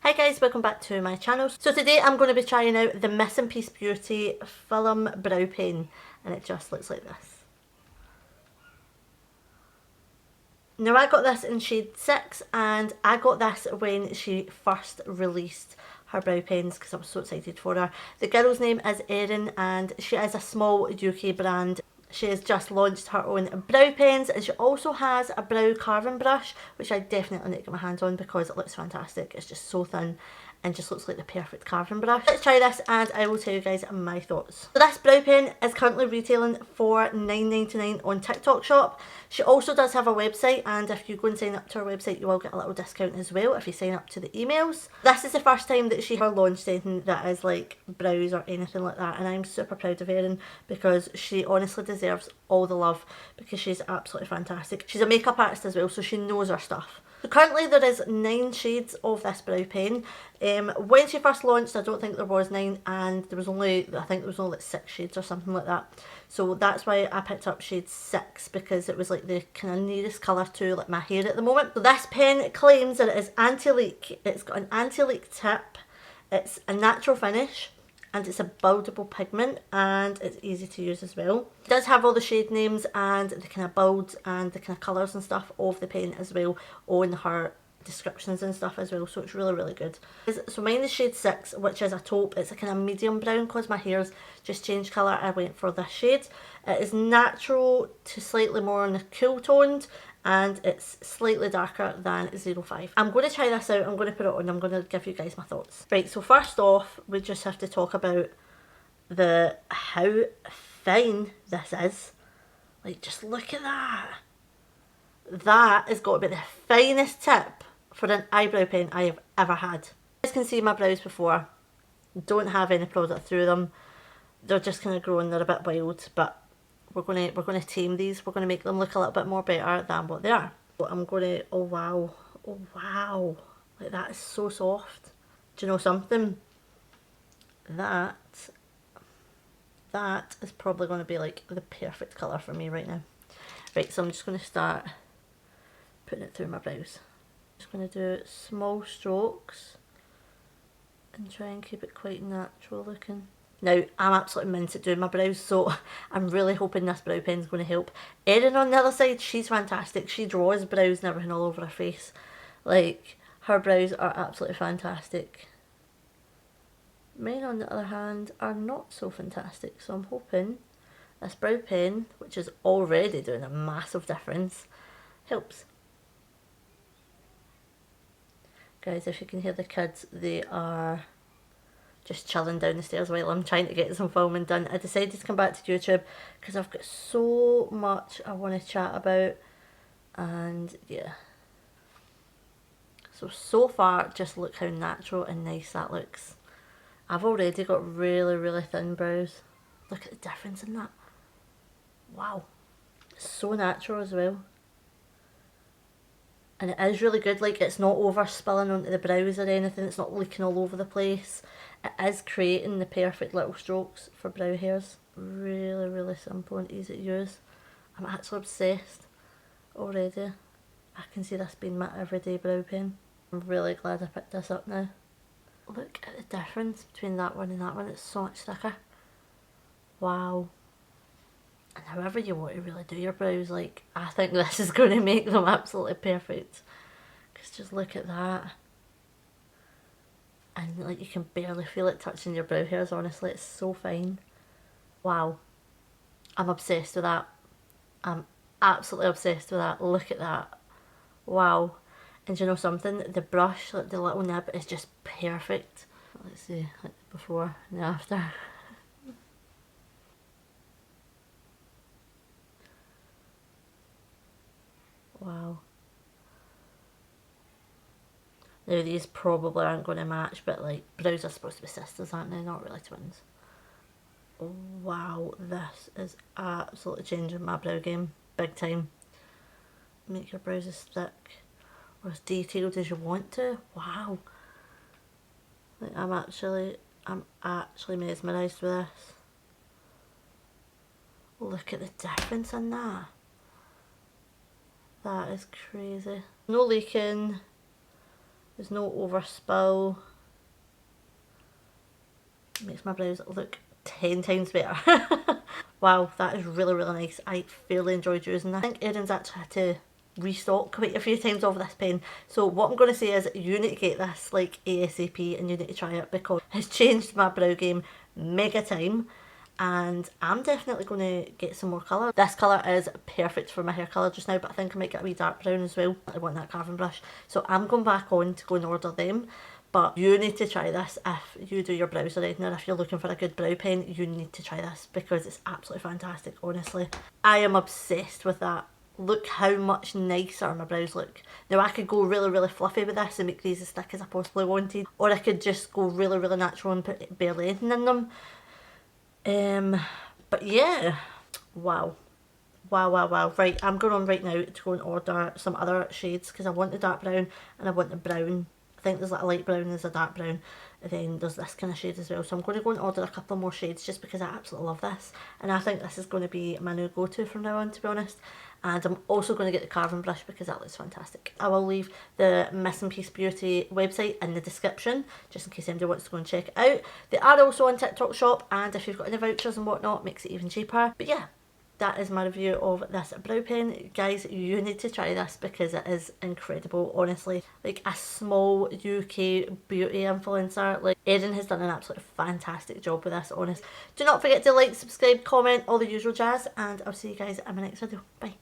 Hi guys, welcome back to my channel. So today I'm going to be trying out the Missing Piece Beauty Film Brow Pen, and it just looks like this. Now I got this in shade 6, and I got this when she first released her brow pens because I was so excited for her. The girl's name is Erin and she is a small UK brand. She has just launched her own brow pens, and she also has a brow carving brush, which I definitely need to get my hands on because it looks fantastic. It's just so thin and just looks like the perfect carving brush. Let's try this and I will tell you guys my thoughts. So this brow pen is currently retailing for £9.99 on TikTok shop. She also does have a website, and if you go and sign up to her website you will get a little discount as well if you sign up to the emails. This is the first time that she ever launched anything that is like brows or anything like that, and I'm super proud of Erin because she honestly deserves all the love because she's absolutely fantastic. She's a makeup artist as well, so she knows her stuff. So currently there is 9 shades of this brow pen. When she first launched I don't think there was 9, and there was only, I think there was only like 6 shades or something like that. So that's why I picked up shade 6, because it was like the kind of nearest colour to like my hair at the moment. So this pen claims that it is anti-leak. It's got an anti-leak tip, it's a natural finish, and it's a buildable pigment, and it's easy to use as well. It does have all the shade names and the kind of builds and the kind of colours and stuff of the pen as well on her descriptions and stuff as well, so it's really good. So mine is shade 6, which is a taupe. It's a kind of medium brown because my hair's just changed colour. I went for this shade. It is natural to slightly more on the cool toned, and it's slightly darker than 05. I'm going to try this out, I'm going to put it on, I'm going to give you guys my thoughts. Right, so first off, we just have to talk about how fine this is. Like, just look at that. That has got to be the finest tip for an eyebrow pen I have ever had. You guys can see my brows before. Don't have any product through them. They're just kind of growing, they're a bit wild, but we're gonna tame these. We're gonna make them look a little bit more better than what they are. So I'm gonna, oh wow, like that is so soft. Do you know something? That is probably going to be like the perfect colour for me right now. Right, so I'm just going to start putting it through my brows. Just going to do small strokes and try and keep it quite natural looking. Now, I'm absolutely mint at doing my brows, so I'm really hoping this brow pen is going to help. Erin on the other side, she's fantastic. She draws brows and everything all over her face. Like, her brows are absolutely fantastic. Mine, on the other hand, are not so fantastic, so I'm hoping this brow pen, which is already doing a massive difference, helps. Guys, if you can hear the kids, they are just chilling down the stairs while I'm trying to get some filming done. I decided to come back to YouTube because I've got so much I want to chat about, and yeah. So far, just look how natural and nice that looks. I've already got really thin brows. Look at the difference in that. Wow. It's so natural as well. And it is really good, like it's not over spilling onto the brows or anything, it's not leaking all over the place. It is creating the perfect little strokes for brow hairs. Really simple and easy to use. I'm actually obsessed already. I can see this being my everyday brow pen. I'm really glad I picked this up now. Look at the difference between that one and that one, it's so much thicker. Wow. And however you want to really do your brows, like, I think this is going to make them absolutely perfect. Because just look at that. And like, you can barely feel it touching your brow hairs, honestly, it's so fine. Wow. I'm obsessed with that. I'm absolutely obsessed with that. Look at that. Wow. And you know something? The brush, like the little nib, is just perfect. Let's see, like before and after. Wow. Now these probably aren't going to match, but like, brows are supposed to be sisters, aren't they? Not really twins. Wow, this is absolutely changing my brow game. Big time. Make your brows as thick or as detailed as you want to. Wow. Like, I'm actually mesmerised with this. Look at the difference in that. That is crazy. No leaking. There's no overspill. Makes my brows look 10 times better. Wow, that is really, really nice. I fairly enjoyed using that. I think Erin's actually had to restock quite a few times over this pen. So what I'm going to say is you need to get this like ASAP and you need to try it because it's changed my brow game mega time. And I'm definitely going to get some more colour. This colour is perfect for my hair colour just now, but I think I might get a wee dark brown as well. I want that carving brush. So I'm going back on to go and order them. But you need to try this if you do your brows already, or if you're looking for a good brow pen, you need to try this because it's absolutely fantastic, honestly. I am obsessed with that. Look how much nicer my brows look. Now I could go really, really fluffy with this and make these as thick as I possibly wanted, or I could just go really, really natural and put barely anything in them. But yeah, wow. Wow, wow, wow. Right, I'm going on right now to go and order some other shades because I want the dark brown and I want the brown. I think there's like a light brown and there's a dark brown, and then there's this kind of shade as well. So I'm going to go and order a couple more shades just because I absolutely love this. And I think this is going to be my new go-to from now on, to be honest. And I'm also going to get the carving brush because that looks fantastic. I will leave the Missing Piece Beauty website in the description just in case anybody wants to go and check it out. They are also on TikTok shop, and if you've got any vouchers and whatnot, it makes it even cheaper. But yeah, that is my review of this brow pen. Guys, you need to try this because it is incredible, honestly. Like a small UK beauty influencer, like Erin has done an absolutely fantastic job with this, honest. Do not forget to like, subscribe, comment, all the usual jazz, and I'll see you guys in my next video. Bye.